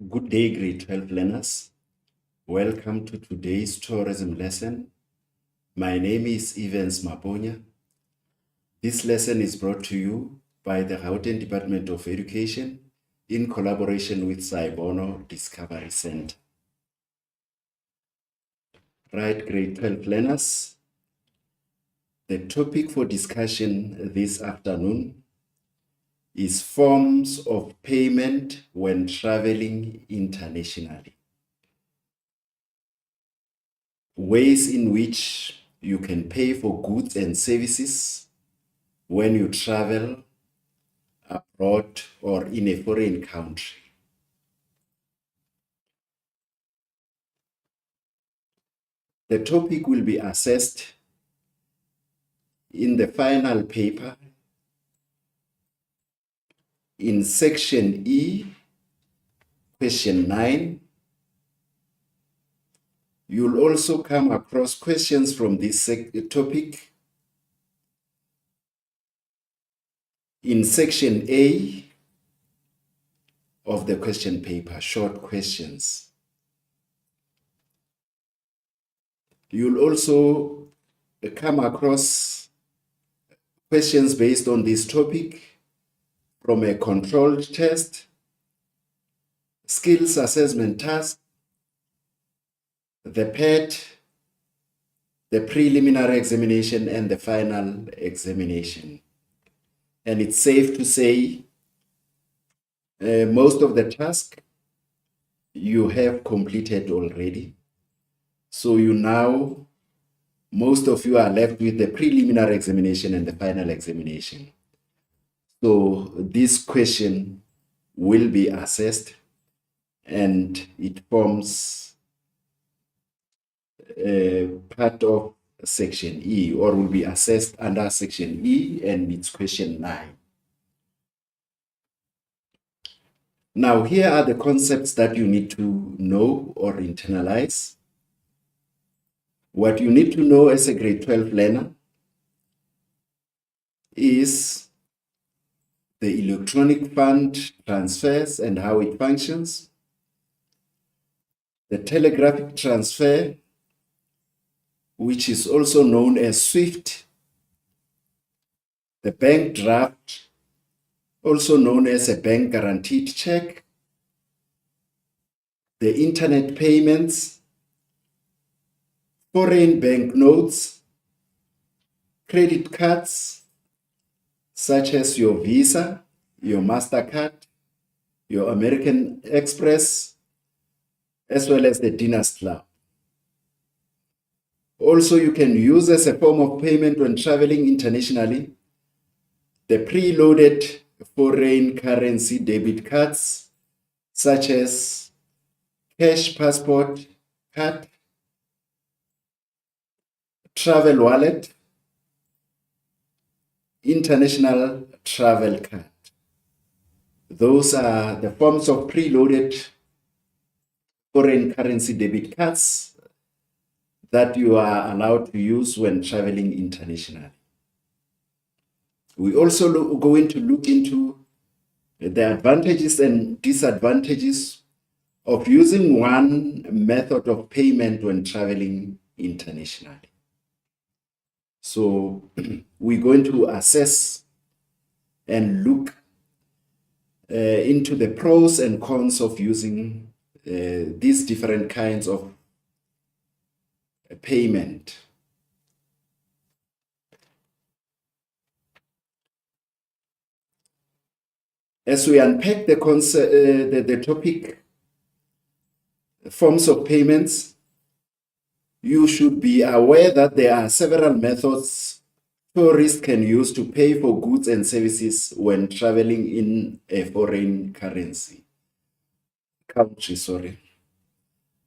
Good day, grade 12 learners. Welcome to today's tourism lesson. My name is Evans Maponya. This lesson is brought to you by the Gauteng Department of Education in collaboration with Saibono Discovery Center. Right, grade 12 learners. The topic for discussion this afternoon is forms of payment when traveling internationally. Ways in which you can pay for goods and services when you travel abroad or in a foreign country. The topic will be assessed in the final paper in section E, question 9. You'll also come across questions from this topic in section A of the question paper, short questions. You'll also come across questions based on this topic from a controlled test, skills assessment task, the PET, the preliminary examination, and the final examination. And it's safe to say most of the tasks you have completed already. So most of you are left with the preliminary examination and the final examination. So this question will be assessed and it forms part of section E, or will be assessed under section E, and it's question 9. Now, here are the concepts that you need to know or internalize. what you need to know as a grade 12 learner is the electronic fund transfers and how it functions, the telegraphic transfer, which is also known as SWIFT, the bank draft, also known as a bank guaranteed check, the internet payments, foreign bank notes, credit cards, such as your Visa, your MasterCard, your American Express, as well as the Diners Club. Also, you can use as a form of payment when traveling internationally the preloaded foreign currency debit cards, such as cash passport card, travel wallet, international travel card. Those are the forms of preloaded foreign currency debit cards that you are allowed to use when traveling internationally. We also going to look into the advantages and disadvantages of using one method of payment when traveling internationally. So we're going to assess and look into the pros and cons of using these different kinds of payment. As we unpack the topic, forms of payments, you should be aware that there are several methods tourists can use to pay for goods and services when traveling in a foreign country.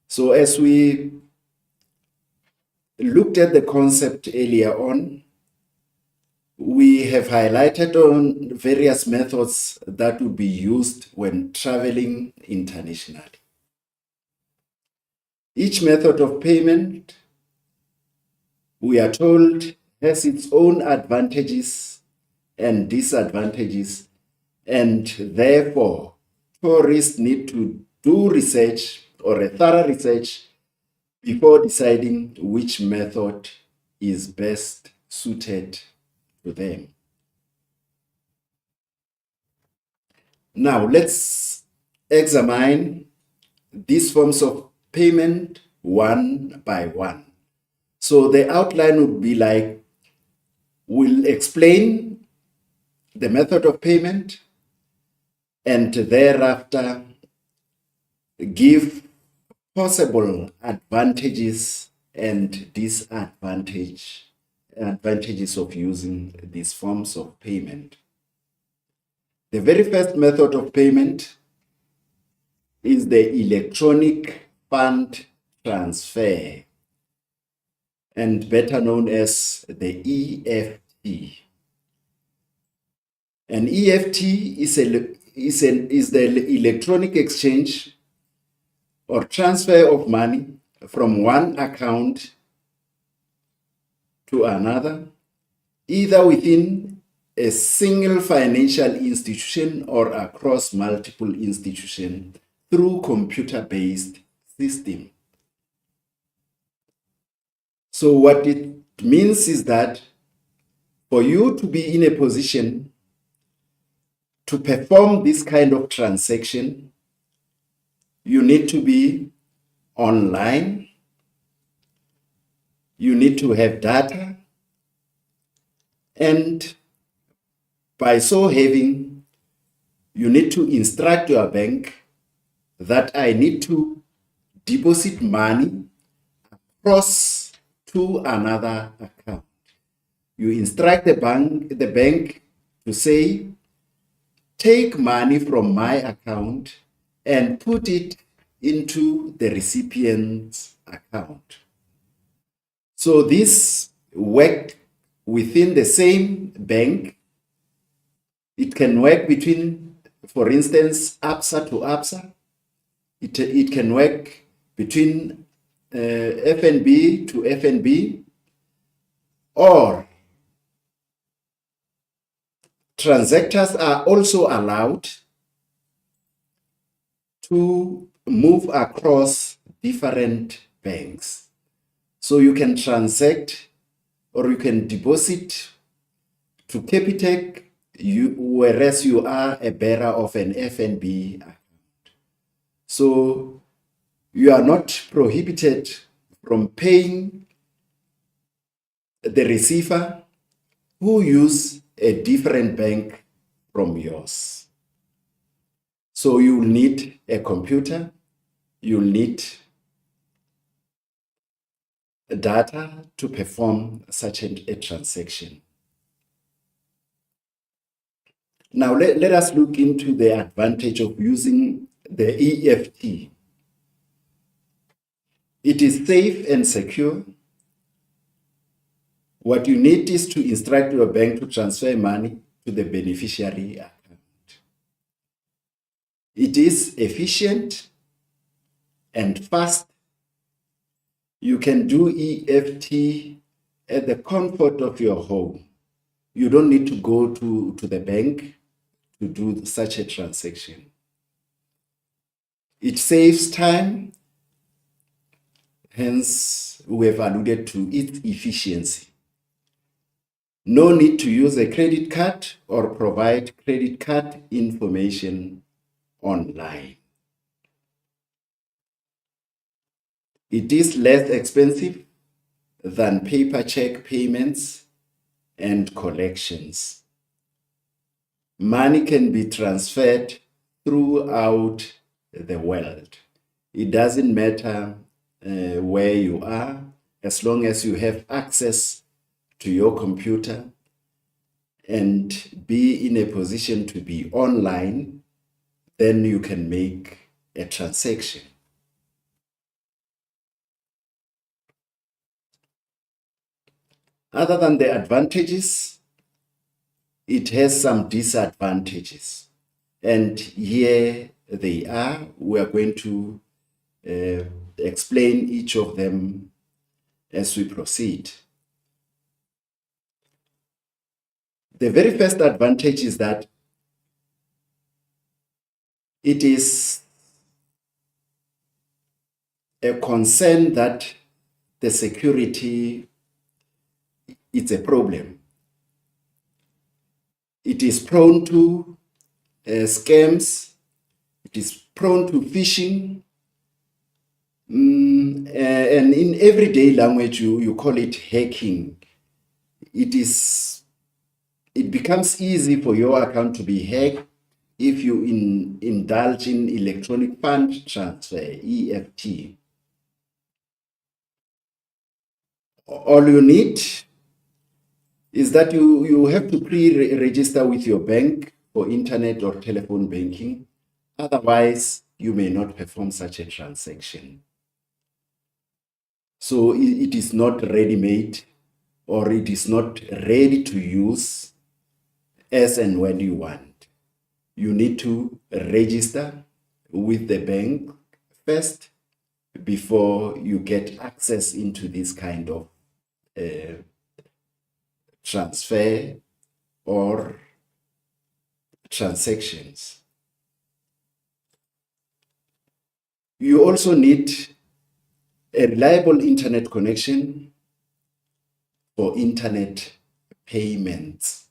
So as we looked at the concept earlier on, we have highlighted on various methods that would be used when traveling internationally. Each method of payment, we are told, has its own advantages and disadvantages, and therefore tourists need to do research or a thorough research before deciding which method is best suited to them. Now let's examine these forms of payment one by one. So the outline would be like, we'll explain the method of payment and thereafter give possible advantages and disadvantages of using these forms of payment. The very first method of payment is the electronic fund transfer, and better known as the EFT. An EFT is the electronic exchange or transfer of money from one account to another, either within a single financial institution or across multiple institutions through computer-based system. So what it means is that for you to be in a position to perform this kind of transaction, you need to be online, you need to have data, and by so having, you need to instruct your bank that I need to deposit money across to another account. You instruct the bank to say, take money from my account and put it into the recipient's account. So this works within the same bank. It can work between, for instance, ABSA to ABSA. It can work between FNB to FNB, or transactors are also allowed to move across different banks. So you can transact or you can deposit to Capitec, whereas you are a bearer of an FNB account. So you are not prohibited from paying the receiver who use a different bank from yours. So you will need a computer, you'll need data to perform such a transaction. Now let us look into the advantage of using the EFT. It is safe and secure. What you need is to instruct your bank to transfer money to the beneficiary account. It is efficient and fast. You can do EFT at the comfort of your home. You don't need to go to the bank to do such a transaction. It saves time, hence we have alluded to its efficiency. No need to use a credit card or provide credit card information online. It is less expensive than paper check payments and collections. Money can be transferred throughout the world. It doesn't matter where you are, as long as you have access to your computer and be in a position to be online, then you can make a transaction. Other than the advantages, it has some disadvantages. And here they are. We are going to explain each of them as we proceed. The very first advantage is that it is a concern that the security is a problem. It is prone to scams. It is prone to phishing. And in everyday language, you call it hacking. It becomes easy for your account to be hacked if you indulge in electronic fund transfer, EFT. All you need is that you have to pre-register with your bank for internet or telephone banking. Otherwise, you may not perform such a transaction. So it is not ready-made, or it is not ready to use as and when you want. You need to register with the bank first before you get access into this kind of transfer or transactions. You also need a reliable internet connection for internet payments.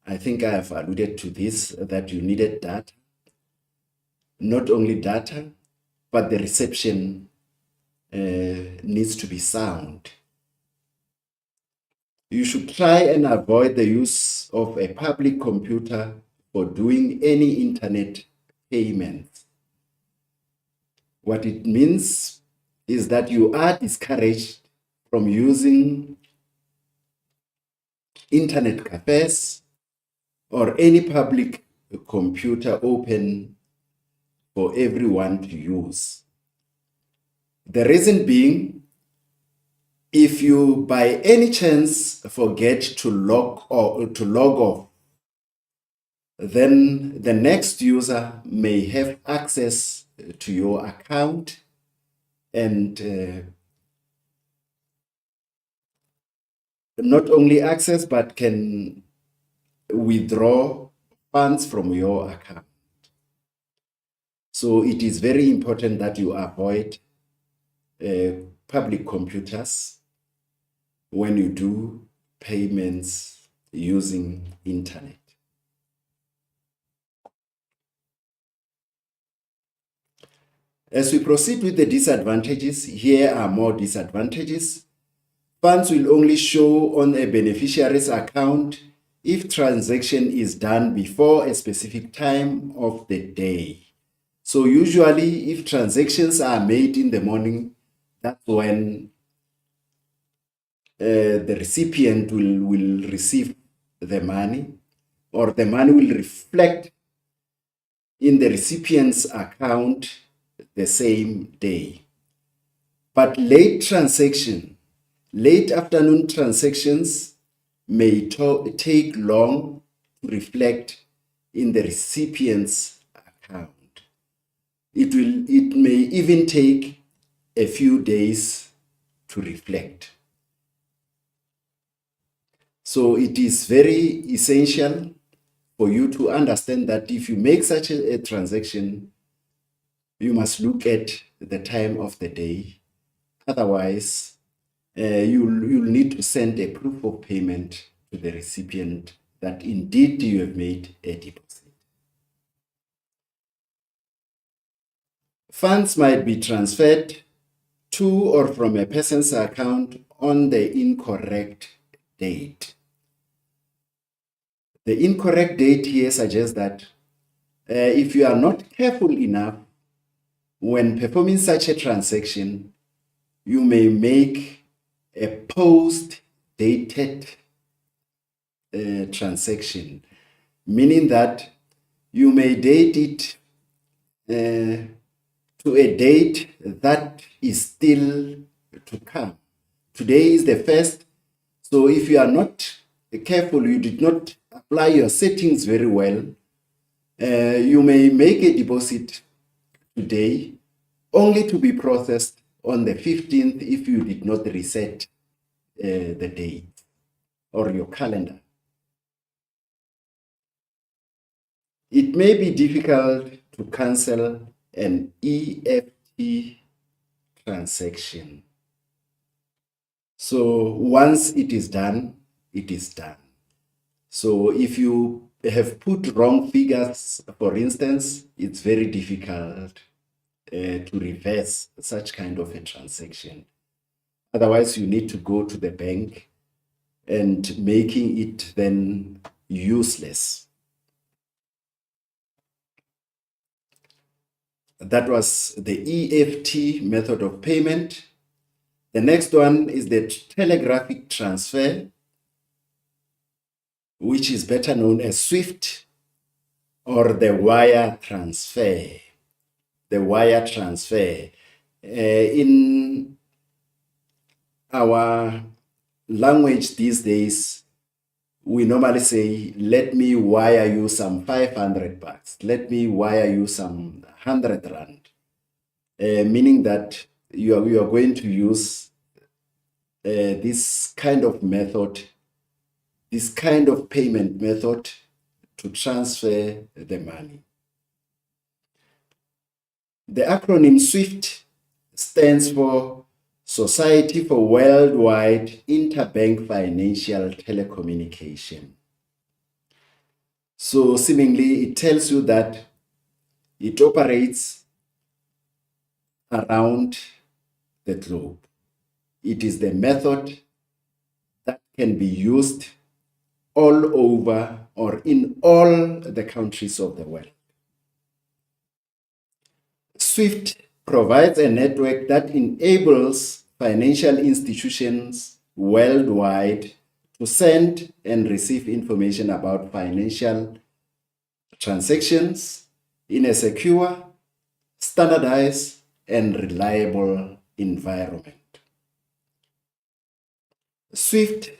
I think I have alluded to this, that you needed data. Not only data, but the reception needs to be sound. You should try and avoid the use of a public computer for doing any internet payments. What it means is that you are discouraged from using internet cafes or any public computer open for everyone to use. The reason being, if you by any chance forget to log off, then the next user may have access to your account and not only access but can withdraw funds from your account. So it is very important that you avoid public computers when you do payments using internet. As we proceed with the disadvantages, here are more disadvantages. Funds will only show on a beneficiary's account if transaction is done before a specific time of the day. So usually if transactions are made in the morning, that's when the recipient will receive the money, or the money will reflect in the recipient's account the same day. But late afternoon transactions may take long to reflect in the recipient's account. It may even take a few days to reflect. So it is very essential for you to understand that if you make such a transaction, you must look at the time of the day. Otherwise, you'll need to send a proof of payment to the recipient that indeed you have made a deposit. Funds might be transferred to or from a person's account on the incorrect date. The incorrect date here suggests that if you are not careful enough when performing such a transaction, you may make a post-dated transaction, meaning that you may date it to a date that is still to come. Today is the first, so if you are not careful, you did not apply your settings very well, you may make a deposit today only to be processed on the 15th if you did not reset the date or your calendar. It may be difficult to cancel an EFT transaction. So once it is done, it is done. So if you have put wrong figures, for instance, it's very difficult to reverse such kind of a transaction. Otherwise, you need to go to the bank and making it then useless. That was the EFT method of payment. The next one is the telegraphic transfer, which is better known as SWIFT, or the wire transfer. The wire transfer. In our language these days, we normally say, let me wire you some 500 bucks. Let me wire you some 100 rand. Meaning that you are going to use this kind of method, this kind of payment method to transfer the money. The acronym SWIFT stands for Society for Worldwide Interbank Financial Telecommunication. So seemingly it tells you that it operates around the globe. It is the method that can be used all over or in all the countries of the world. SWIFT provides a network that enables financial institutions worldwide to send and receive information about financial transactions in a secure, standardized, and reliable environment. SWIFT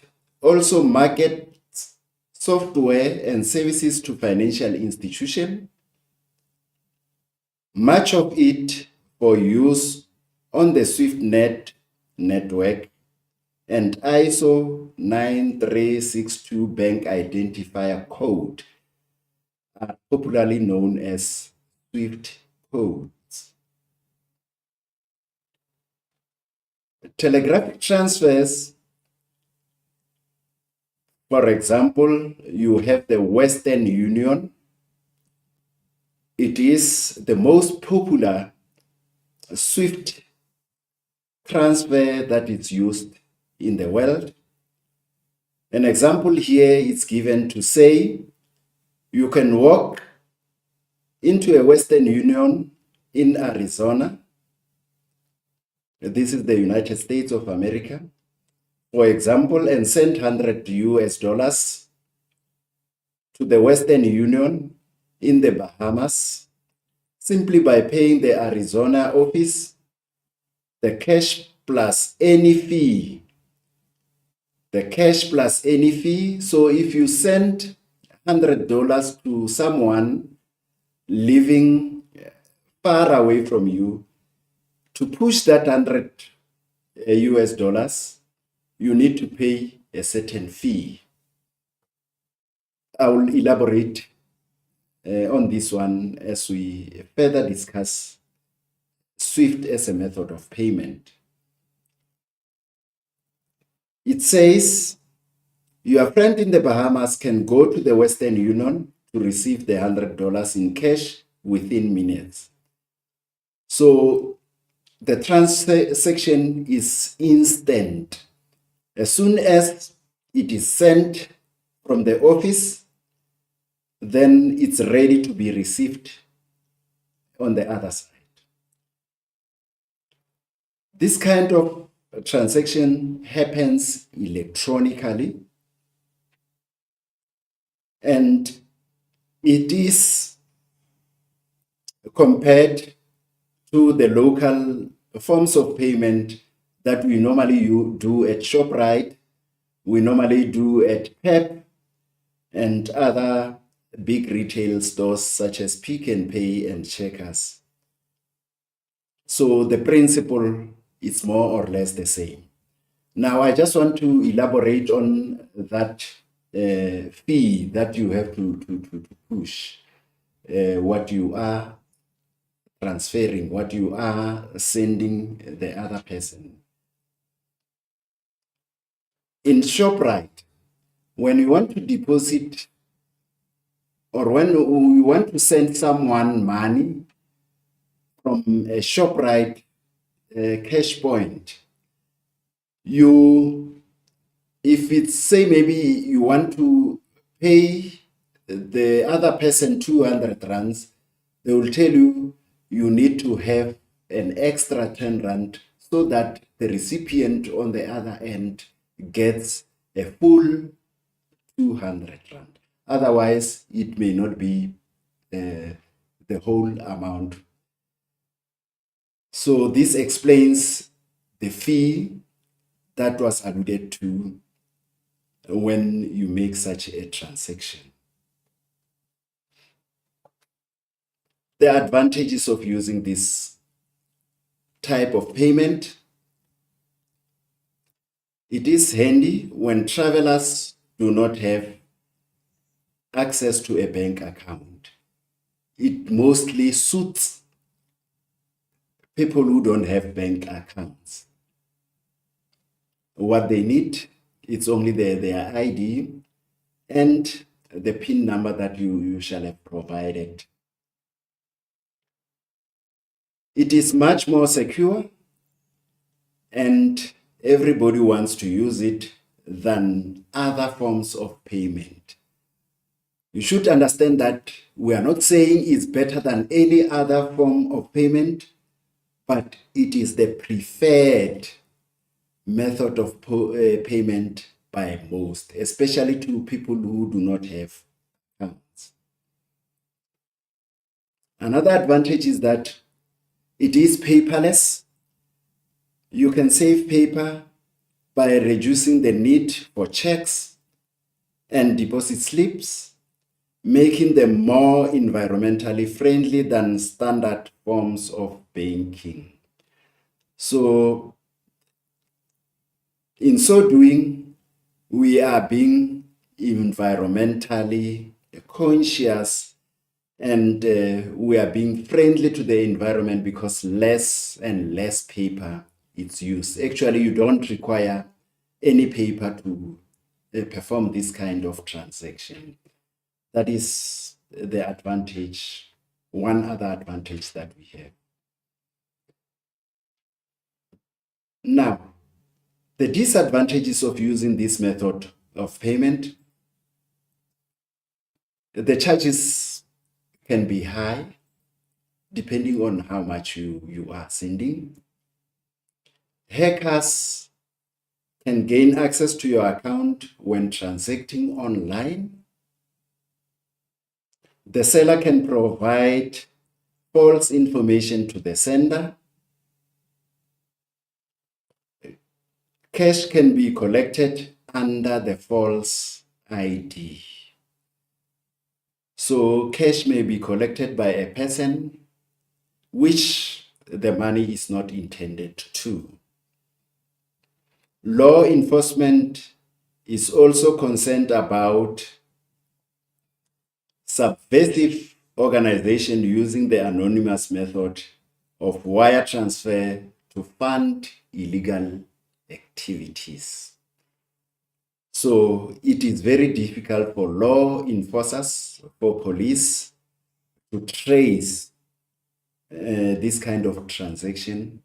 also markets software and services to financial institutions, much of it for use on the SwiftNet network and ISO 9362 bank identifier code are popularly known as SWIFT codes. Telegraphic transfers, for example, you have the Western Union. It is the most popular SWIFT transfer that is used in the world. An example here is given to say you can walk into a Western Union in Arizona. This is the United States of America, for example, and send $100 to the Western Union in the Bahamas simply by paying the Arizona office the cash plus any fee. The cash plus any fee. So if you send $100 to someone living far away from you, to push that $100, you need to pay a certain fee. I will elaborate on this one as we further discuss SWIFT as a method of payment. It says your friend in the Bahamas can go to the Western Union to receive the $100 in cash within minutes. So the transaction is instant. As soon as it is sent from the office, then it's ready to be received on the other side. This kind of transaction happens electronically, and it is compared to the local forms of payment that we normally do at ShopRite, we normally do at PEP, and other big retail stores such as Pick n Pay and Checkers. So the principle is more or less the same. Now, I just want to elaborate on that fee that you have to push, what you are transferring, what you are sending the other person. In ShopRite, when you want to deposit or when we want to send someone money from a ShopRite cash point, if it's, say, maybe you want to pay the other person 200 rands, they will tell you you need to have an extra 10 rand so that the recipient on the other end gets a full 200 rand. Otherwise, it may not be the whole amount. So this explains the fee that was alluded to when you make such a transaction. The advantages of using this type of payment: it is handy when travelers do not have access to a bank account. It mostly suits people who don't have bank accounts. What they need, it's only their ID and the PIN number that you shall have provided. It is much more secure, and everybody wants to use it than other forms of payment. You should understand that we are not saying it's better than any other form of payment, but it is the preferred method of payment by most, especially to people who do not have accounts. Another advantage is that it is paperless. You can save paper by reducing the need for checks and deposit slips, making them more environmentally friendly than standard forms of banking. So in so doing, we are being environmentally conscious, and we are being friendly to the environment because less and less paper is used. Actually, you don't require any paper to perform this kind of transaction. That is the advantage, one other advantage that we have. Now, the disadvantages of using this method of payment: the charges can be high depending on how much you are sending. Hackers can gain access to your account when transacting online. The seller can provide false information to the sender. Cash can be collected under the false ID. So cash may be collected by a person which the money is not intended to. Law enforcement is also concerned about subversive organization using the anonymous method of wire transfer to fund illegal activities. So it is very difficult for law enforcers, for police, to trace this kind of transaction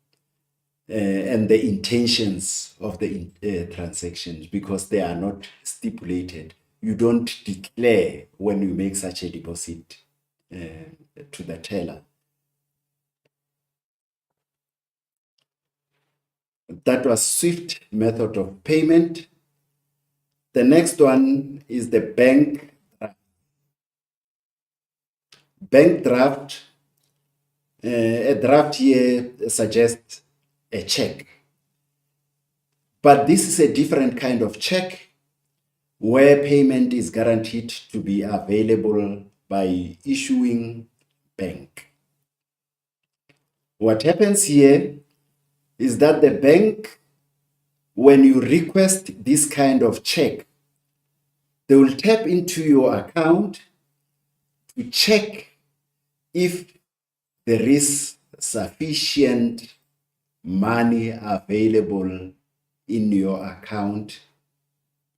and the intentions of the transactions, because they are not stipulated. You don't declare when you make such a deposit to the teller. That was SWIFT method of payment. The next one is the bank draft. Bank draft, a draft here suggests a check. But this is a different kind of check where payment is guaranteed to be available by issuing bank. What happens here is that the bank, when you request this kind of check, they will tap into your account to check if there is sufficient money available in your account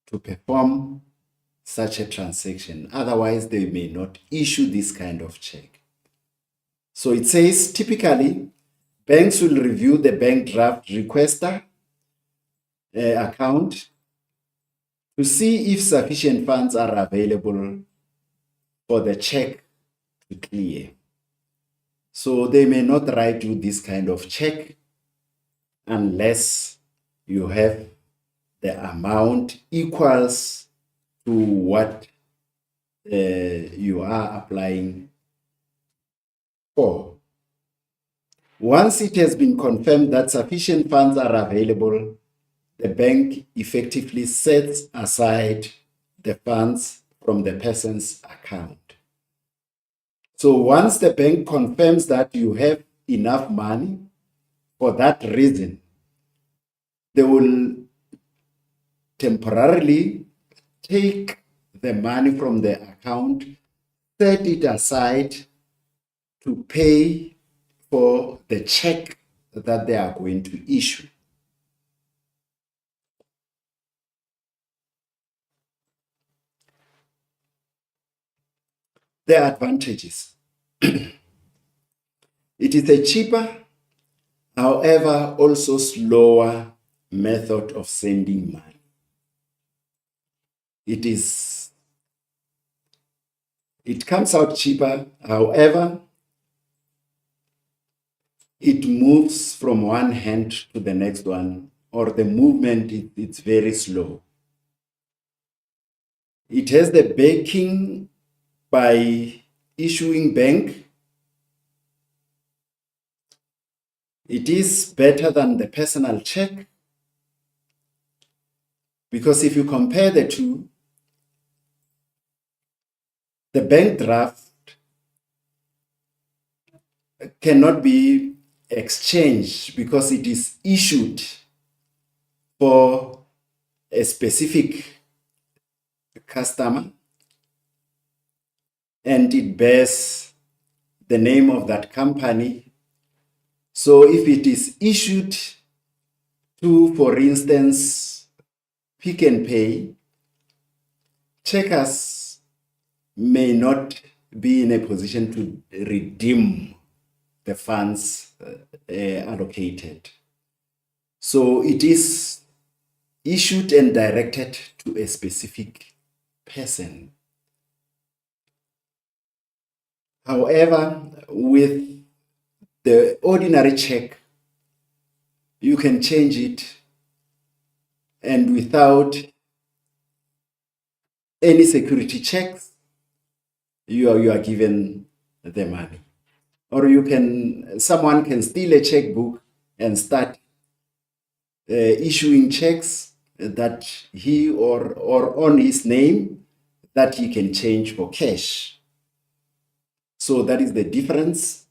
to perform such a transaction. Otherwise, they may not issue this kind of check. So it says typically banks will review the bank draft requester account to see if sufficient funds are available for the check to clear. So they may not write you this kind of check unless you have the amount equals to what you are applying for. Once it has been confirmed that sufficient funds are available, the bank effectively sets aside the funds from the person's account. So once the bank confirms that you have enough money, for that reason, they will temporarily take the money from the account, set it aside to pay for the check that they are going to issue. The advantages. It is a cheaper, however, also slower method of sending money. It comes out cheaper, however, it moves from one hand to the next one, or the movement, it's very slow. It has the backing by issuing bank. It is better than the personal check, because if you compare the two, the bank draft cannot be exchange because it is issued for a specific customer and it bears the name of that company. So if it is issued to, for instance, Pick n Pay, checkers may not be in a position to redeem the funds allocated. So it is issued and directed to a specific person. However, with the ordinary check, you can change it and without any security checks, you are given the money. Or someone can steal a checkbook and start issuing checks that he or on his name that he can change for cash. So that is the difference.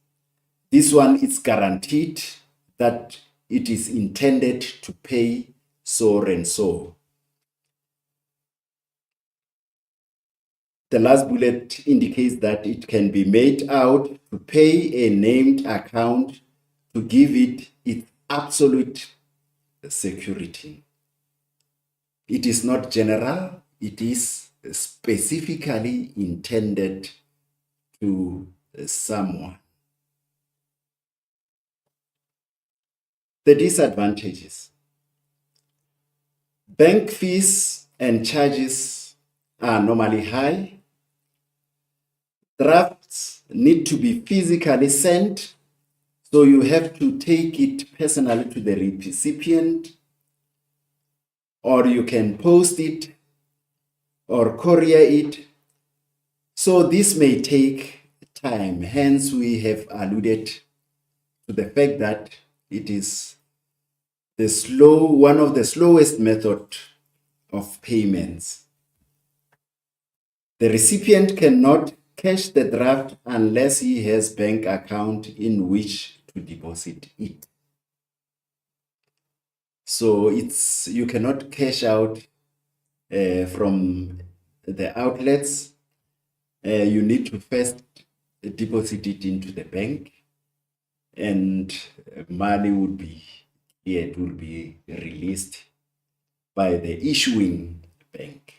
This one is guaranteed that it is intended to pay so and so. The last bullet indicates that it can be made out to pay a named account to give it its absolute security. It is not general, it is specifically intended to someone. The disadvantages. Bank fees and charges are normally high. Drafts need to be physically sent, so you have to take it personally to the recipient, or you can post it or courier it. So this may take time. Hence, we have alluded to the fact that it is one of the slowest method of payments. The recipient cannot cash the draft unless he has bank account in which to deposit it. So you cannot cash out from the outlets. You need to first deposit it into the bank, and money would be released by the issuing bank.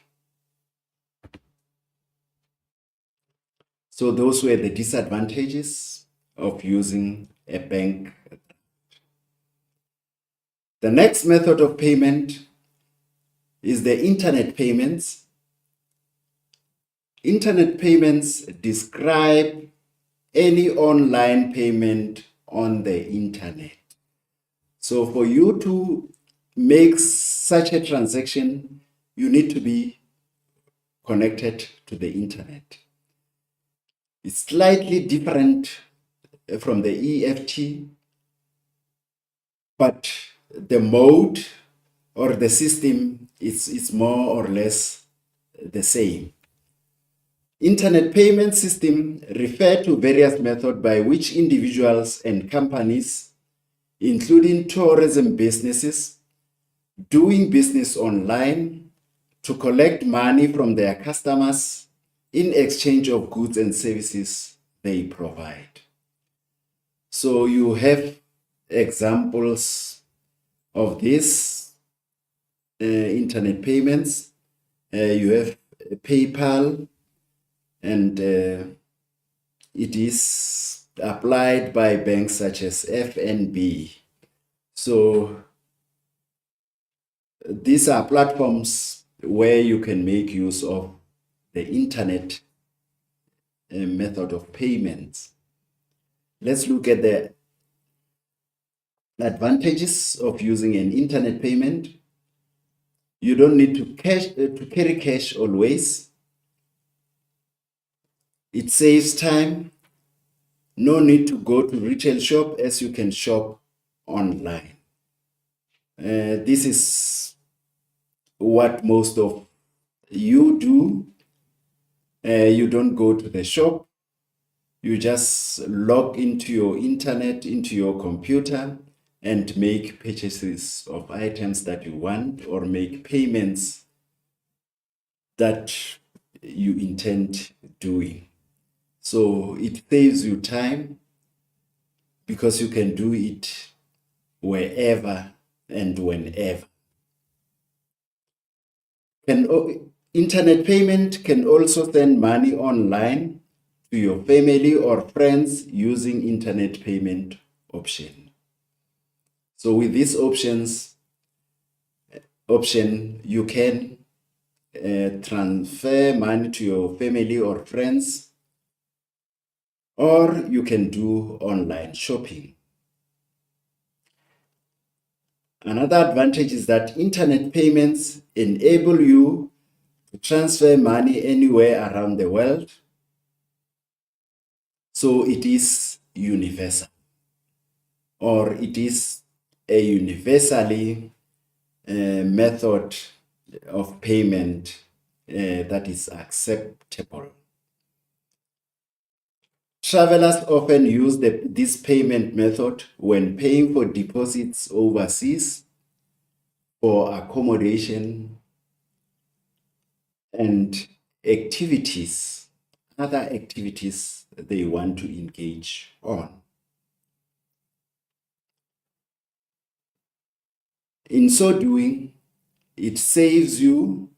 So those were the disadvantages of using a bank. The next method of payment is the internet payments. Internet payments describe any online payment on the internet. So for you to make such a transaction, you need to be connected to the internet. It's slightly different from the EFT, but the mode or the system is more or less the same. Internet payment system refer to various methods by which individuals and companies, including tourism businesses, doing business online to collect money from their customers in exchange of goods and services they provide. So you have examples of this internet payments. You have PayPal, and it is applied by banks such as FNB. So these are platforms where you can make use of the internet method of payments. Let's look at the advantages of using an internet payment. You don't need to carry cash always. It saves time. No need to go to retail shop, as you can shop online. This is what most of you do. You don't go to the shop. You just log into your internet, into your computer, and make purchases of items that you want or make payments that you intend doing. So it saves you time because you can do it wherever and whenever. Internet payment can also send money online to your family or friends using internet payment option. So with these option, you can transfer money to your family or friends, or you can do online shopping. Another advantage is that internet payments enable you to transfer money anywhere around the world. So it is universal, or it is a universally method of payment that is acceptable. Travelers often use this payment method when paying for deposits overseas, for accommodation, and other activities they want to engage on. In so doing, it saves you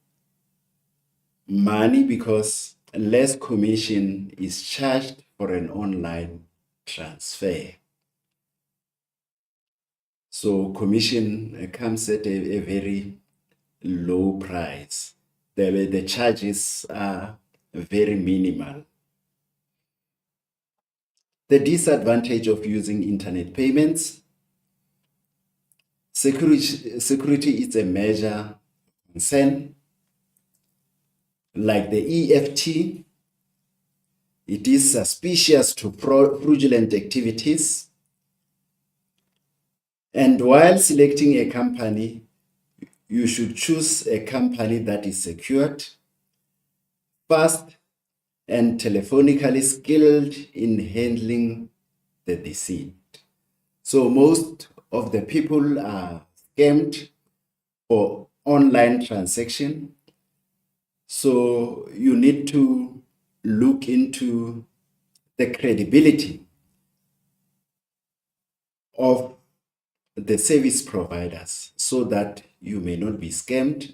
money because less commission is charged for an online transfer. So commission comes at a very low price. The charges are very minimal. The disadvantage of using internet payments: security is a major concern. Like the EFT, it is suspicious to fraudulent activities. And while selecting a company, you should choose a company that is secured, fast, and telephonically skilled in handling the deceit. So most of the people are scammed for online transaction. So you need to look into the credibility of the service providers so that you may not be scammed,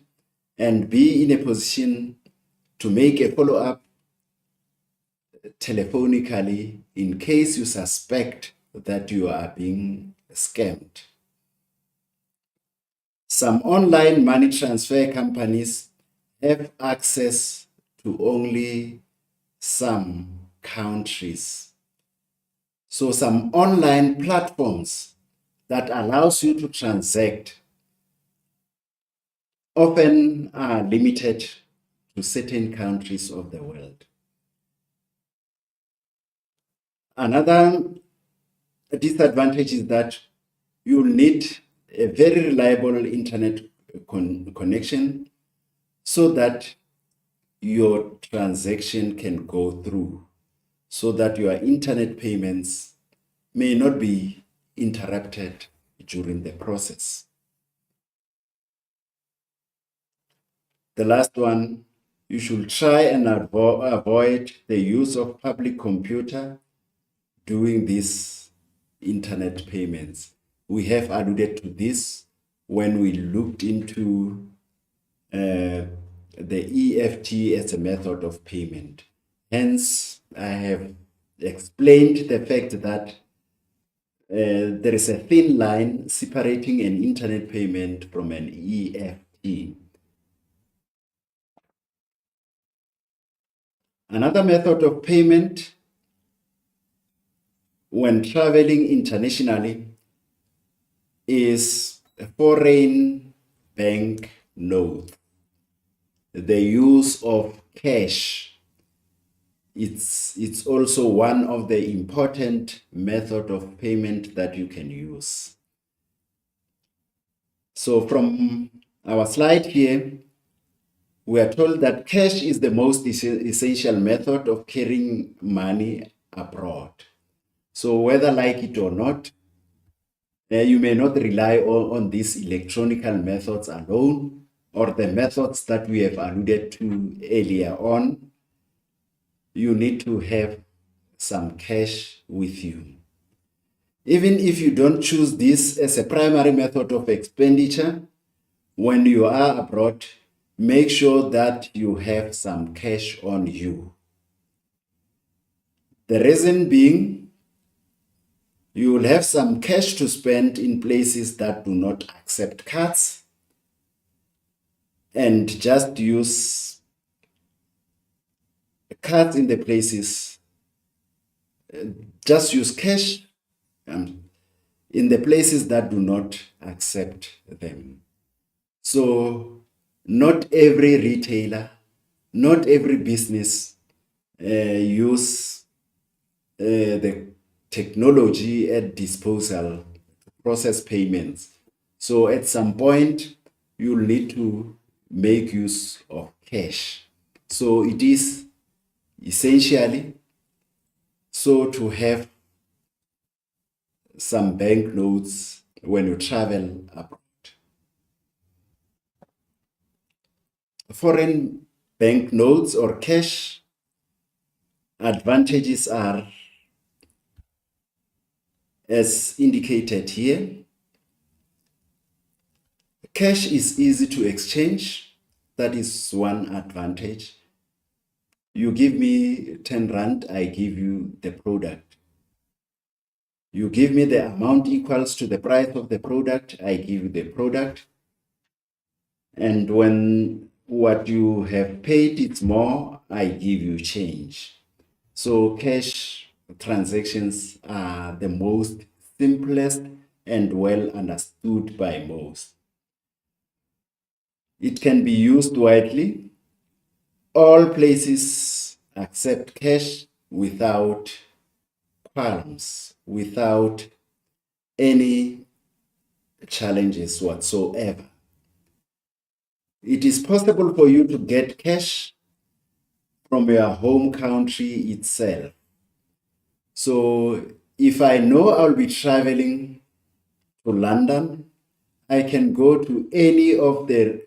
and be in a position to make a follow-up telephonically in case you suspect that you are being scammed. Some online money transfer companies have access to only some countries. So some online platforms that allows you to transact often are limited to certain countries of the world. Another disadvantage is that you'll need a very reliable internet connection so that your transaction can go through, so that your internet payments may not be interrupted during the process. The last one, you should try and avoid the use of public computer doing these internet payments. We have alluded to this when we looked into the EFT as a method of payment. Hence, I have explained the fact that there is a thin line separating an internet payment from an EFT. Another method of payment when traveling internationally is a foreign bank note. The use of cash, it's also one of the important method of payment that you can use. So from our slide here, we are told that cash is the most essential method of carrying money abroad. So whether like it or not, you may not rely on these electronical methods alone, or the methods that we have alluded to earlier on. You need to have some cash with you. Even if you don't choose this as a primary method of expenditure, when you are abroad, make sure that you have some cash on you. The reason being, you will have some cash to spend in places that do not accept cards, and just use cards in the places, just use cash in the places that do not accept them. So not every retailer, not every business use the technology at disposal to process payments. So at some point, you'll need to make use of cash. So it is essentially so to have some banknotes when you travel abroad. Foreign banknotes or cash advantages are as indicated here. Cash is easy to exchange. That is one advantage. You give me 10 Rand, I give you the product. You give me the amount equals to the price of the product, I give you the product. And when what you have paid is more, I give you change. So cash transactions are the most simplest and well understood by most. It can be used widely. All places accept cash without qualms, without any challenges whatsoever. It is possible for you to get cash from your home country itself. So if I know I'll be traveling to London, I can go to any of the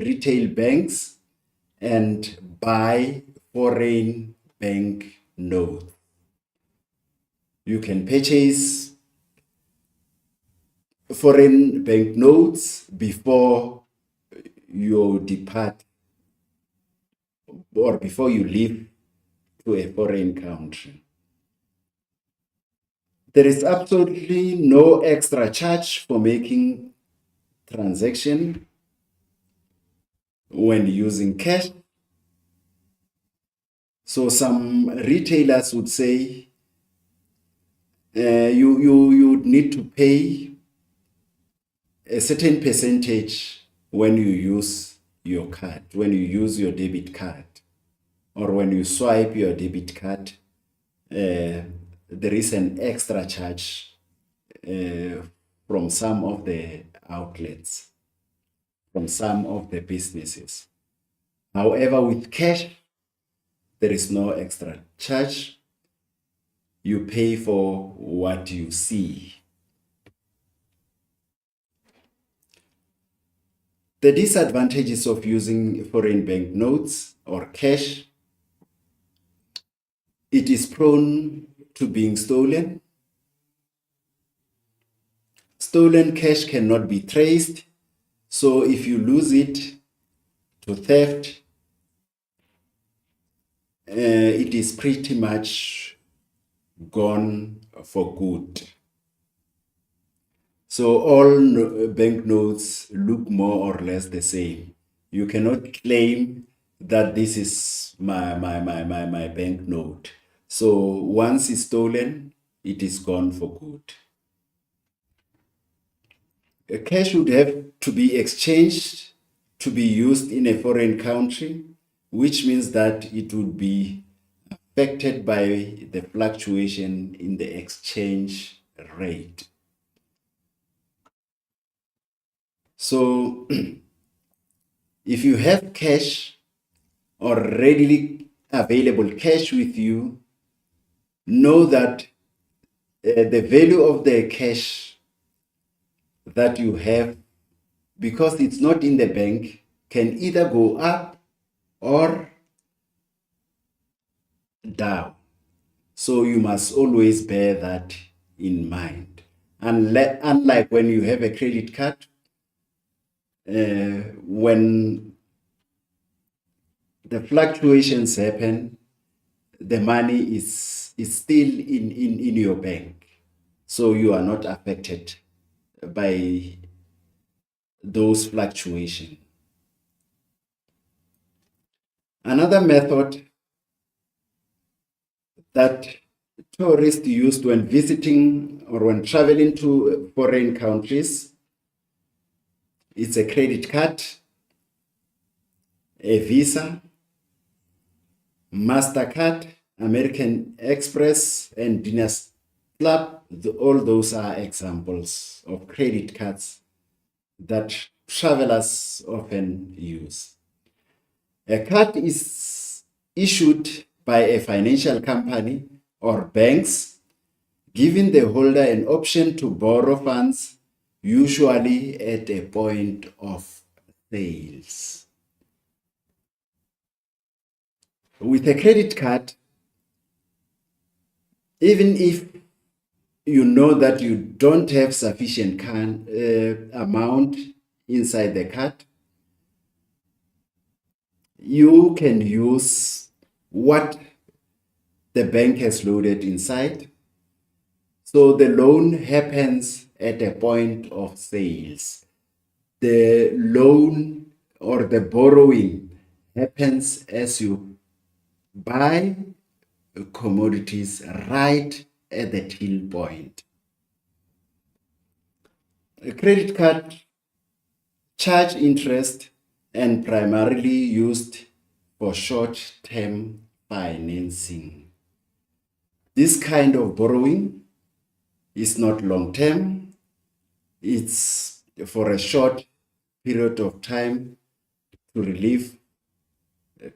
retail banks and buy foreign bank notes. You can purchase foreign bank notes before you depart or before you leave to a foreign country. There is absolutely no extra charge for making transaction when using cash. So some retailers would say you need to pay a certain percentage when you use your card, when you use your debit card, or when you swipe your debit card, there is an extra charge from some of the outlets, from some of the businesses. However, with cash, there is no extra charge. You pay for what you see. The disadvantages of using foreign bank notes or cash: it is prone to being stolen. Stolen cash cannot be traced. So if you lose it to theft, it is pretty much gone for good. So all banknotes look more or less the same. You cannot claim that this is my banknote. So once it's stolen, it is gone for good. Cash would have to be exchanged to be used in a foreign country, which means that it would be affected by the fluctuation in the exchange rate. So if you have cash or readily available cash with you, know that the value of the cash that you have, because it's not in the bank, can either go up or down. So you must always bear that in mind. Unlike when you have a credit card, when the fluctuations happen, the money is still in your bank. So you are not affected by those fluctuations. Another method that tourists use when visiting or when traveling to foreign countries, it's a credit card, a Visa, MasterCard, American Express, and Diners Club. All those are examples of credit cards that travelers often use. A card is issued by a financial company or banks, giving the holder an option to borrow funds, usually at a point of sales. With a credit card, even if you know that you don't have sufficient amount inside the card, you can use what the bank has loaded inside. So the loan happens at a point of sales. The loan or the borrowing happens as you buy commodities right at the till point. A credit card charge interest and primarily used for short-term financing. This kind of borrowing is not long-term. It's for a short period of time to relieve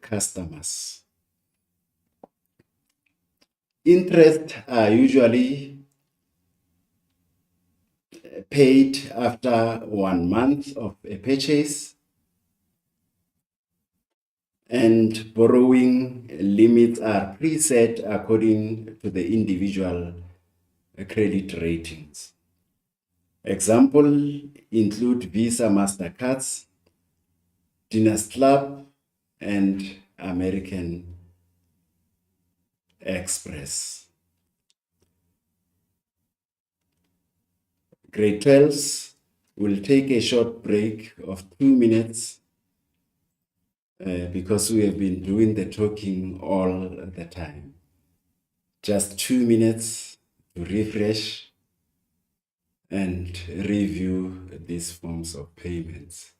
customers. Interest are usually paid after 1 month of a purchase, and borrowing limits are preset according to the individual credit ratings. Example include Visa, MasterCards, Diners Club, and American Express. Grade 12s will take a short break of 2 minutes because we have been doing the talking all the time. Just 2 minutes to refresh and review these forms of payments.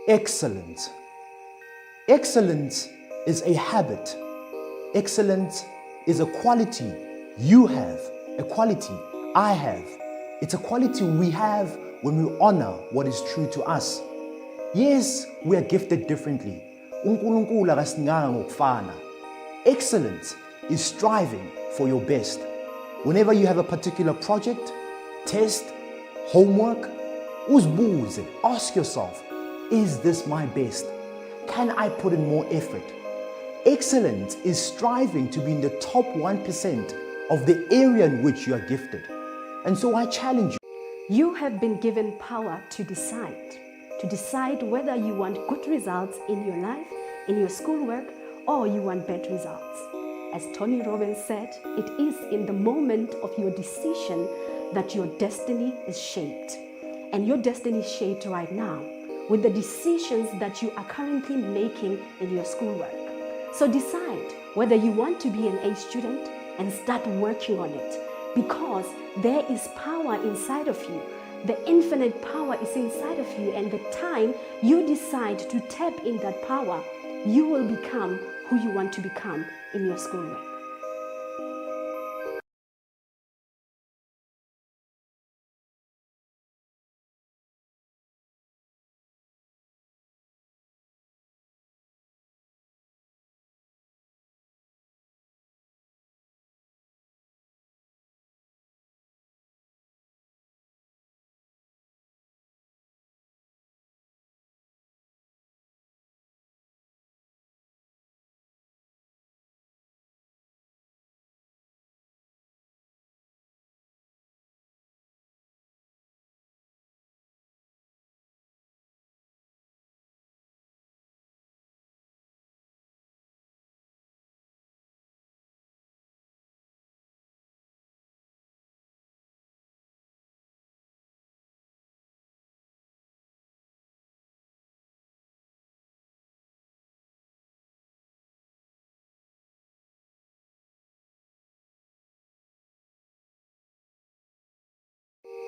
Excellence. Excellence is a habit. Excellence is a quality you have, a quality I have. It's a quality we have when we honor what is true to us. Yes, we are gifted differently. uNkulunkulu akasinganga ngokufana. Excellence is striving for your best. Whenever you have a particular project, test, homework, uzibuze, ask yourself, is this my best? Can I put in more effort? Excellence is striving to be in the top 1% of the area in which you are gifted. And so I challenge you. You have been given power to decide whether you want good results in your life, in your schoolwork, or you want bad results. As Tony Robbins said, it is in the moment of your decision that your destiny is shaped. And your destiny is shaped right now with the decisions that you are currently making in your schoolwork. So decide whether you want to be an A student and start working on it, because there is power inside of you. The infinite power is inside of you, and the time you decide to tap in that power, you will become who you want to become in your schoolwork.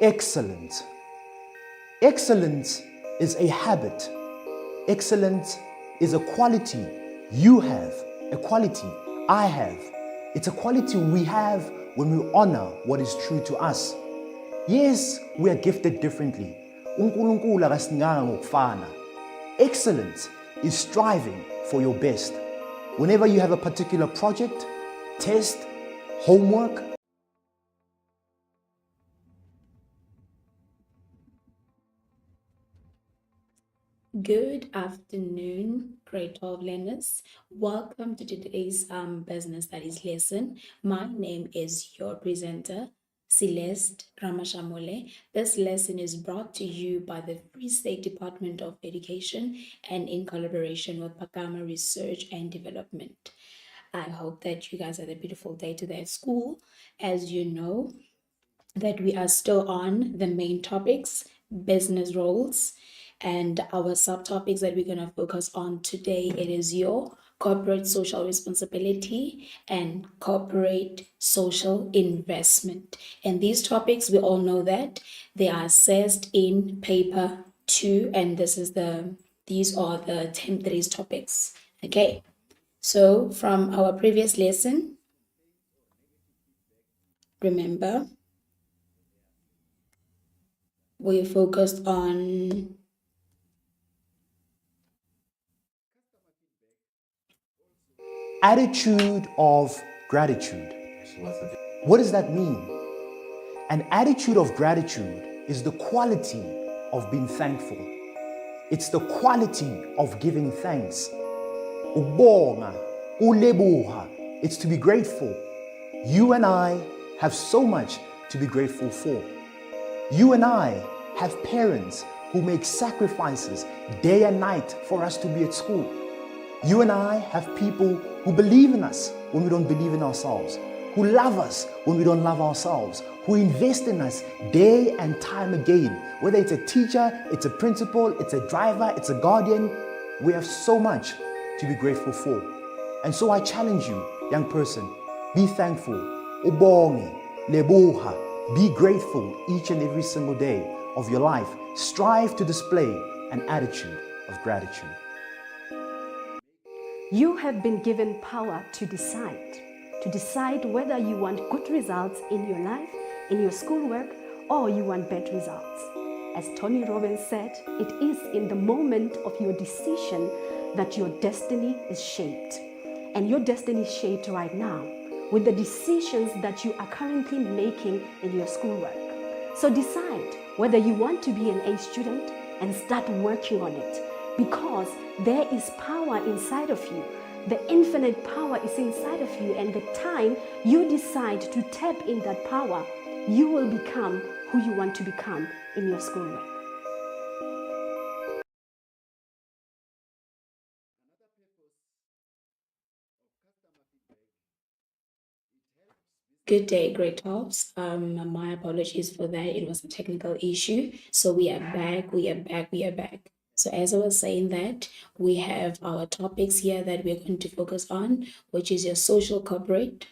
Excellence. Excellence is a habit. Excellence is a quality you have, a quality I have. It's a quality we have when we honor what is true to us. Yes, we are gifted differently. uNkulunkulu akasinganga ngokufana. Excellence is striving for your best. Whenever you have a particular project, test, homework, Good afternoon, grade 12 learners. Welcome to today's business studies lesson. My name is your presenter, Celeste Ramashamole. This lesson is brought to you by the Free State Department of Education and in collaboration with Pakama Research and Development. I hope that you guys had a beautiful day today at school. As you know, that we are still on the main topics, business roles, and our subtopics that we're going to focus on today. It is your corporate social responsibility and corporate social investment. And these topics, we all know that they are assessed in paper 2, and these are the 10 3 topics. Okay, so from our previous lesson, remember, we focused on attitude of gratitude. What does that mean? An attitude of gratitude is the quality of being thankful. It's the quality of giving thanks. Ubonga, ulebuha. It's to be grateful. You and I have so much to be grateful for. You and I have parents who make sacrifices day and night for us to be at school. You and I have people who believe in us when we don't believe in ourselves, who love us when we don't love ourselves, who invest in us day and time again. Whether it's a teacher, it's a principal, it's a driver, it's a guardian, we have so much to be grateful for. And so I challenge you, young person, be thankful. Ubonge, lebuha, be grateful each and every single day of your life. Strive to display an attitude of gratitude. You have been given power to decide whether you want good results in your life, in your schoolwork, or you want bad results. As Tony Robbins said, it is in the moment of your decision that your destiny is shaped. And your destiny is shaped right now with the decisions that you are currently making in your schoolwork. So decide whether you want to be an A student and start working on it, because there is power inside of you. The infinite power is inside of you, and the time you decide to tap in that power, you will become who you want to become in your schoolwork. Good day, Grade 12s. My apologies for that. It was a technical issue. So we are back. So as I was saying that, we have our topics here that we're going to focus on, which is your corporate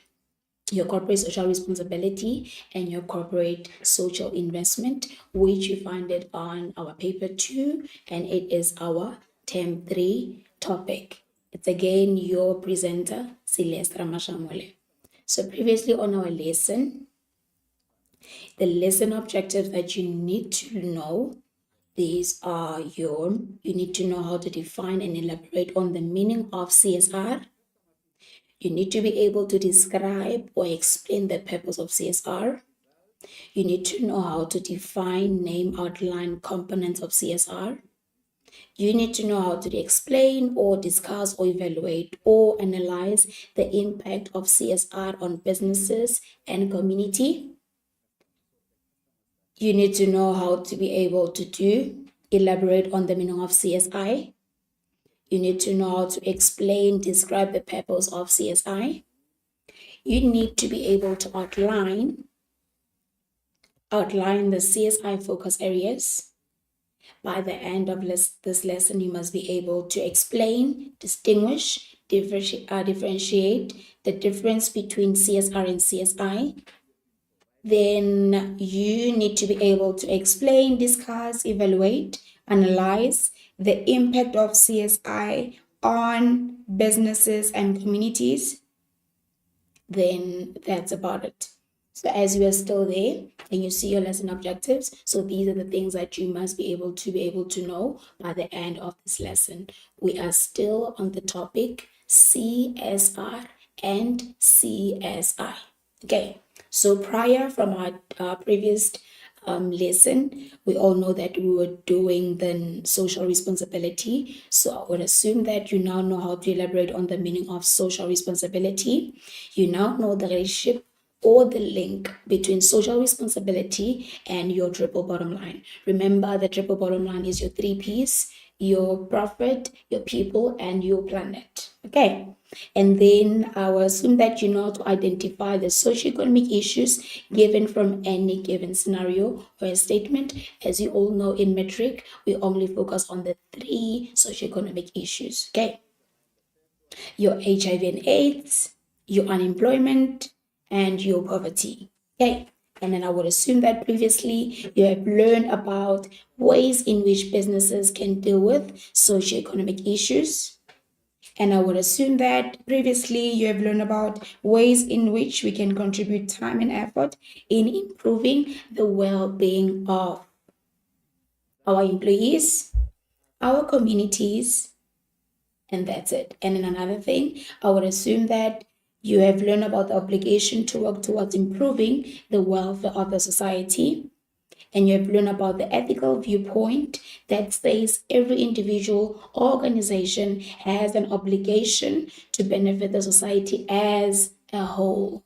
social responsibility, and your corporate social investment, which you find it on our paper 2, and it is our term 3 topic. It's again your presenter, Celeste Ramashamole. So previously on our lesson, the lesson objectives that you need to know, these are you need to know how to define and elaborate on the meaning of CSR. You need to be able to describe or explain the purpose of CSR. You need to know how to define, name, outline components of CSR. You need to know how to explain or discuss or evaluate or analyze the impact of CSR on businesses and community. You need to know how to be able to elaborate on the meaning of CSI. You need to know how to explain, describe the purpose of CSI. You need to be able to outline the CSI focus areas. By the end of this lesson, you must be able to explain, distinguish, differentiate the difference between CSR and CSI. Then you need to be able to explain, discuss, evaluate, analyze the impact of CSI on businesses and communities. Then that's about it. So as you are still there and you see your lesson objectives, so these are the things that you must be able to know by the end of this lesson. We are still on the topic CSR and CSI. Okay, so prior from our previous lesson, we all know that we were doing the social responsibility. So I would assume that you now know how to elaborate on the meaning of social responsibility. You now know the relationship or the link between social responsibility and your triple bottom line. Remember, the triple bottom line is your 3 P's: your profit, your people, and your planet. Okay, and then I will assume that you know to identify the socioeconomic issues given from any given scenario or a statement. As you all know, in metric, we only focus on the 3 socioeconomic issues. Okay, your HIV and AIDS, your unemployment, and your poverty. Okay, and then I would assume that previously you have learned about ways in which businesses can deal with socioeconomic issues. And I would assume that previously you have learned about ways in which we can contribute time and effort in improving the well-being of our employees, our communities, and that's it. And then another thing, I would assume that you have learned about the obligation to work towards improving the welfare of the society. And you have learned about the ethical viewpoint that says every individual or organization has an obligation to benefit the society as a whole.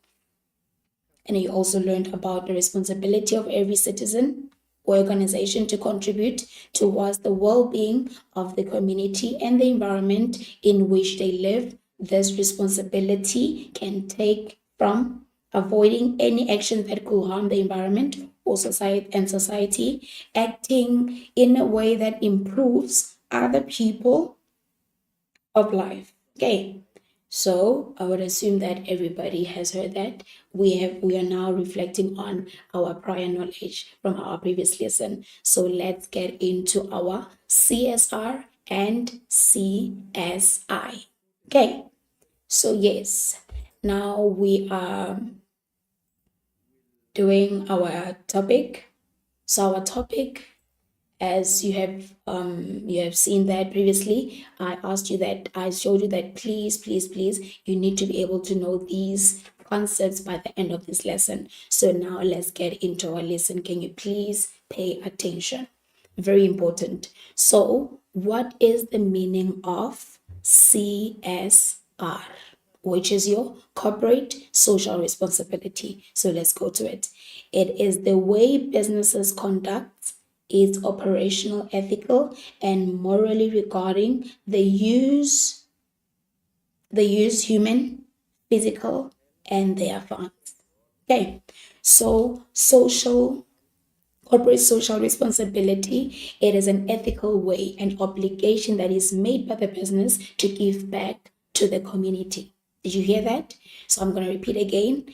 And you also learned about the responsibility of every citizen or organization to contribute towards the well-being of the community and the environment in which they live. This responsibility can take from avoiding any action that could harm the environment or society, acting in a way that improves other people of life. Okay, so I would assume that everybody has heard that. We are now reflecting on our prior knowledge from our previous lesson. So let's get into our CSR and CSI. Okay, so yes, now we are doing our topic. So our topic, as you have seen that previously, I showed you that please, you need to be able to know these concepts by the end of this lesson. So now let's get into our lesson. Can you please pay attention? Very important. So what is the meaning of CSR, which is your corporate social responsibility? So let's go to it. It is the way businesses conduct its operational, ethical, and morally regarding the use human, physical, and their funds. Okay, so corporate social responsibility, it is an ethical way, an obligation that is made by the business to give back to the community. Did you hear that? So I'm going to repeat again.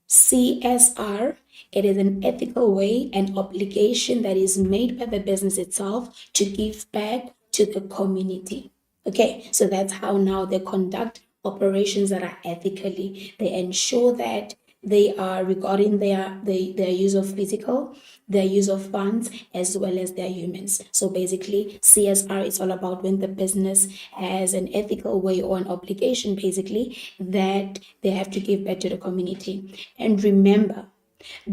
CSR, it is an ethical way and obligation that is made by the business itself to give back to the community. Okay, so that's how now they conduct operations that are ethically. They ensure that they are regarding their use of physical, their use of funds, as well as their humans. So basically, CSR is all about when the business has an ethical way or an obligation, basically, that they have to give back to the community. And remember,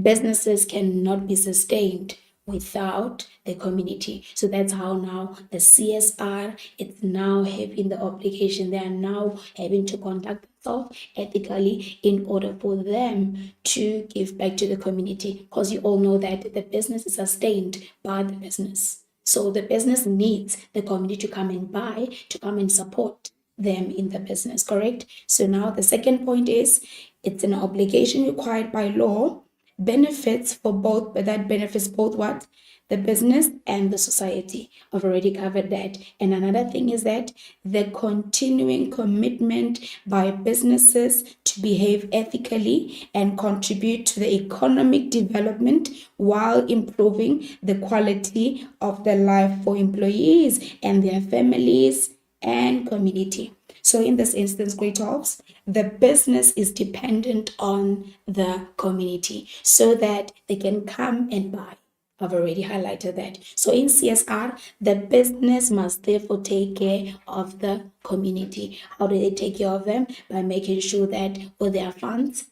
businesses cannot be sustained without the community. So that's how now the CSR is now having the obligation. They are now having to conduct themselves ethically in order for them to give back to the community. Because you all know that the business is sustained by the business. So the business needs the community to come and buy, to come and support them in the business, correct? So now the second point is it's an obligation required by law, benefits for both, but that benefits both what? The business and the society. I've already covered that. And another thing is that the continuing commitment by businesses to behave ethically and contribute to the economic development while improving the quality of their life for employees and their families and community. So in this instance, grade 12s, the business is dependent on the community so that they can come and buy. I've already highlighted that. So in CSR, the business must therefore take care of the community. How do they take care of them? By making sure that with their funds,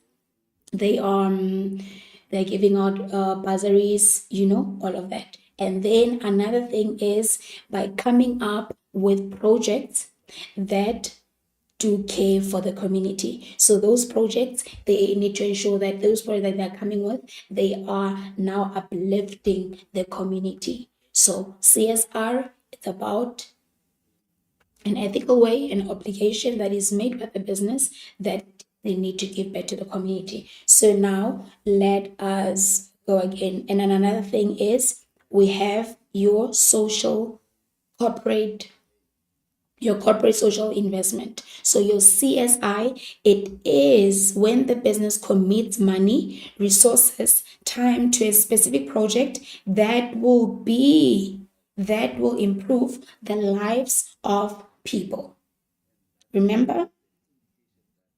they're giving out bursaries, all of that. And then another thing is by coming up with projects that do care for the community. So those projects, they need to ensure that those projects that they're coming with, they are now uplifting the community. So CSR, it's about an ethical way, an obligation that is made by the business that they need to give back to the community. So now let us go again. And then another thing is we have your corporate social investment. So your CSI, it is when the business commits money, resources, time to a specific project that will improve the lives of people. Remember,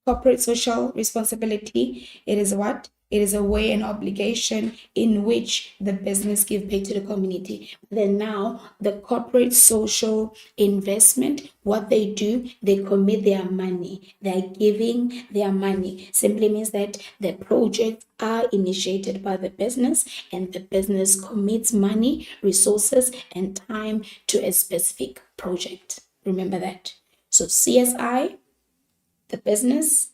corporate social responsibility, it is what? It is a way and obligation in which the business gives back to the community. Then now, the corporate social investment, what they do, they commit their money. They're giving their money. Simply means that the projects are initiated by the business and the business commits money, resources, and time to a specific project. Remember that. So CSI, the business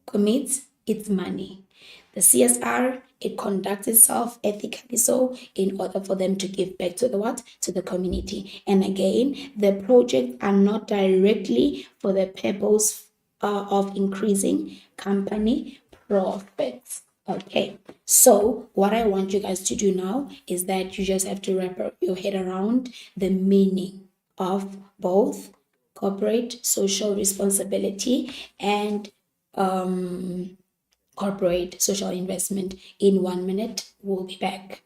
commits its money. The CSR, it conducts itself ethically so in order for them to give back to the what? To the community. And again, the projects are not directly for the purpose of increasing company profits. Okay, so what I want you guys to do now is that you just have to wrap your head around the meaning of both corporate social responsibility and corporate social investment. In 1 minute, we'll be back.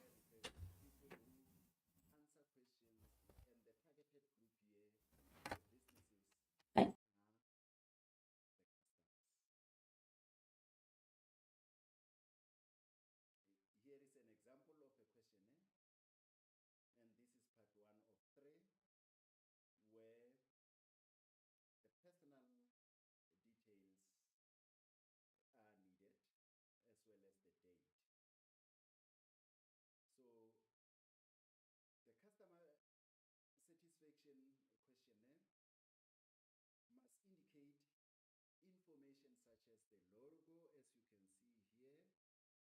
such as the logo, as you can see here,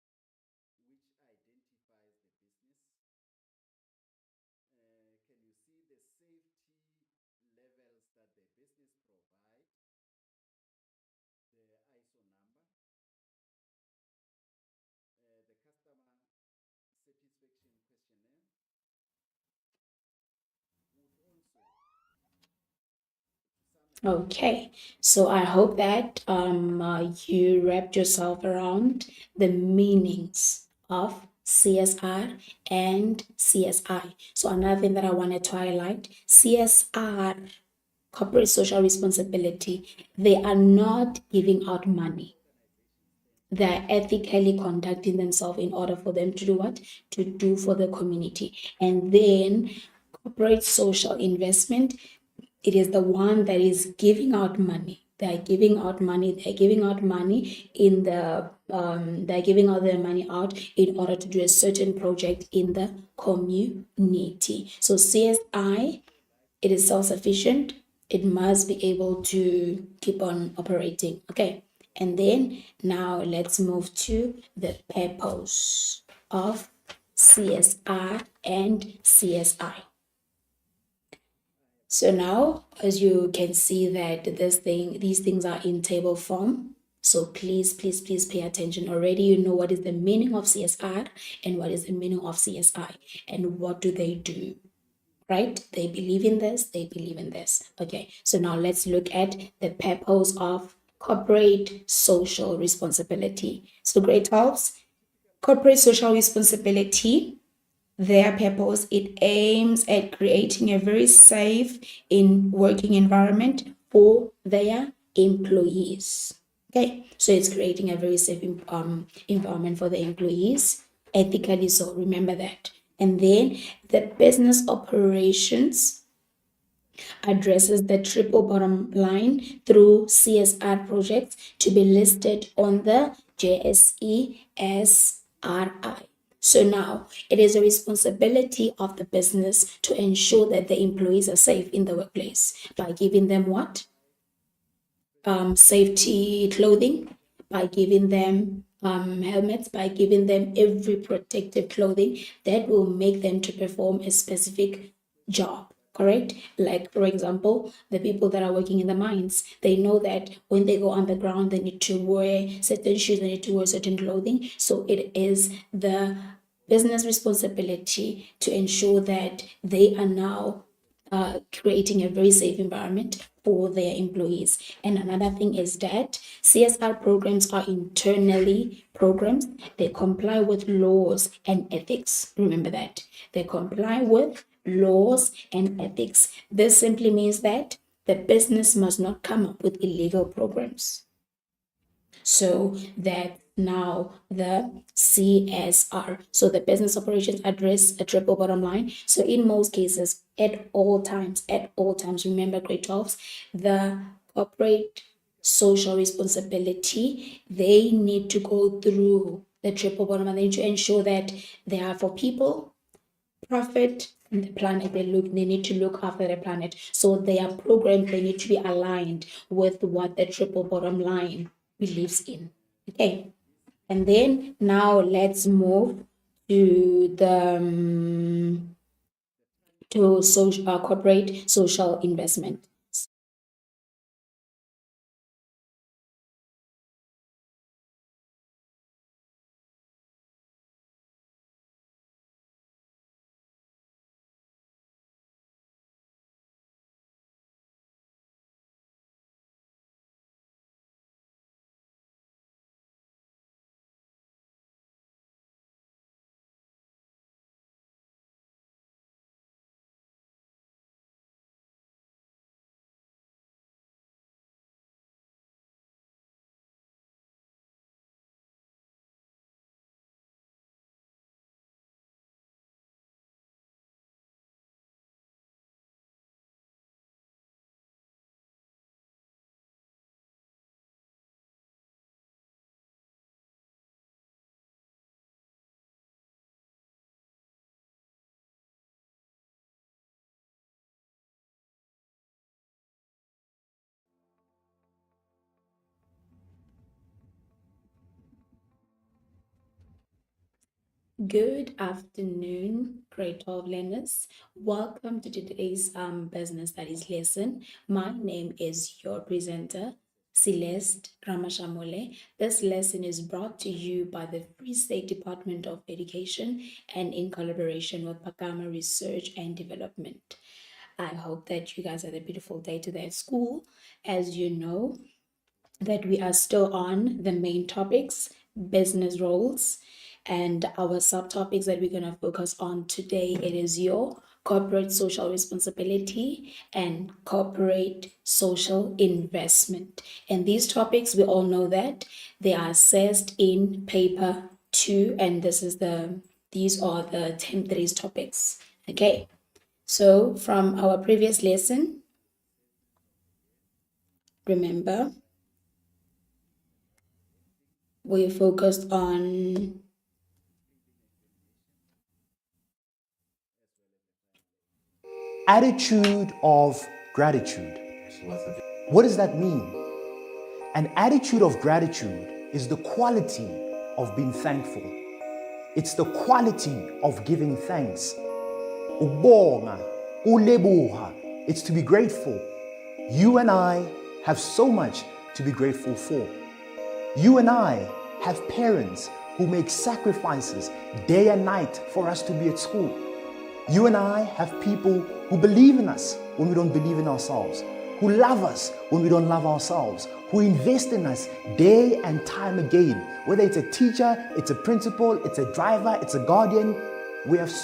which identifies the business. Can you see the safety levels that the business provide? The ISO number, the customer satisfaction questionnaire would also, to some Okay, so I hope that you wrapped yourself around the meanings of CSR and CSI. So another thing that I wanted to highlight, CSR, corporate social responsibility, they are not giving out money. They're ethically conducting themselves in order for them to do what? To do for the community. And then corporate social investment, it is the one that is giving out money. They're giving out money. They're giving out money in the. They're giving out their money out in order to do a certain project in the community. So CSI, it is self-sufficient. It must be able to keep on operating. Okay, and then now let's move to the purpose of CSR and CSI. So now, as you can see that these things are in table form. So please pay attention. Already you know what is the meaning of CSR and what is the meaning of CSI and what do they do, right? They believe in this, they believe in this. Okay, so now let's look at the purpose of corporate social responsibility. So grade 12s, corporate social responsibility, their purpose, it aims at creating a very safe working environment for their employees. Okay, so it's creating a very safe environment for the employees, ethically so, remember that. And then the business operations addresses the triple bottom line through CSR projects to be listed on the JSE SRI. So now it is a responsibility of the business to ensure that the employees are safe in the workplace by giving them what? Safety clothing, by giving them helmets, by giving them every protective clothing that will make them to perform a specific job. Correct? Like, for example, the people that are working in the mines, they know that when they go underground, they need to wear certain shoes, they need to wear certain clothing. So it is the business responsibility to ensure that they are now creating a very safe environment for their employees. And another thing is that CSR programs are internally programs. They comply with laws and ethics. Remember that. They comply with laws and ethics. This simply means that the business must not come up with illegal programs. So that now the CSR, so the business operations address a triple bottom line. So in most cases, at all times, remember grade 12s, the corporate social responsibility, they need to go through the triple bottom line. They need to ensure that they are for people, profit, and the planet. They need to look after the planet. So their programs, they need to be aligned with what the triple bottom line believes in. Okay, and then now let's move to the to social corporate social investment. Good afternoon, grade 12 learners. Welcome to today's business studies lesson. My name is your presenter, Celeste Ramashamole. This lesson is brought to you by the Free State Department of Education and in collaboration with Pakama Research and Development. I hope that you guys had a beautiful day today at school. As you know, that we are still on the main topics, business roles, and our subtopics that we're going to focus on today. It is your corporate social responsibility and corporate social investment. And these topics, we all know that they are assessed in paper 2, and these are the term 3's topics. Okay, so from our previous lesson, remember, we focused on Attitude of gratitude. What does that mean? An attitude of gratitude is the quality of being thankful. It's the quality of giving thanks. Ubonga, ulebuha. It's to be grateful. You and I have so much to be grateful for. You and I have parents who make sacrifices day and night for us to be at school. You and I have people who believe in us when we don't believe in ourselves, who love us when we don't love ourselves, who invest in us day and time again. Whether it's a teacher, it's a principal, it's a driver, it's a guardian, we have so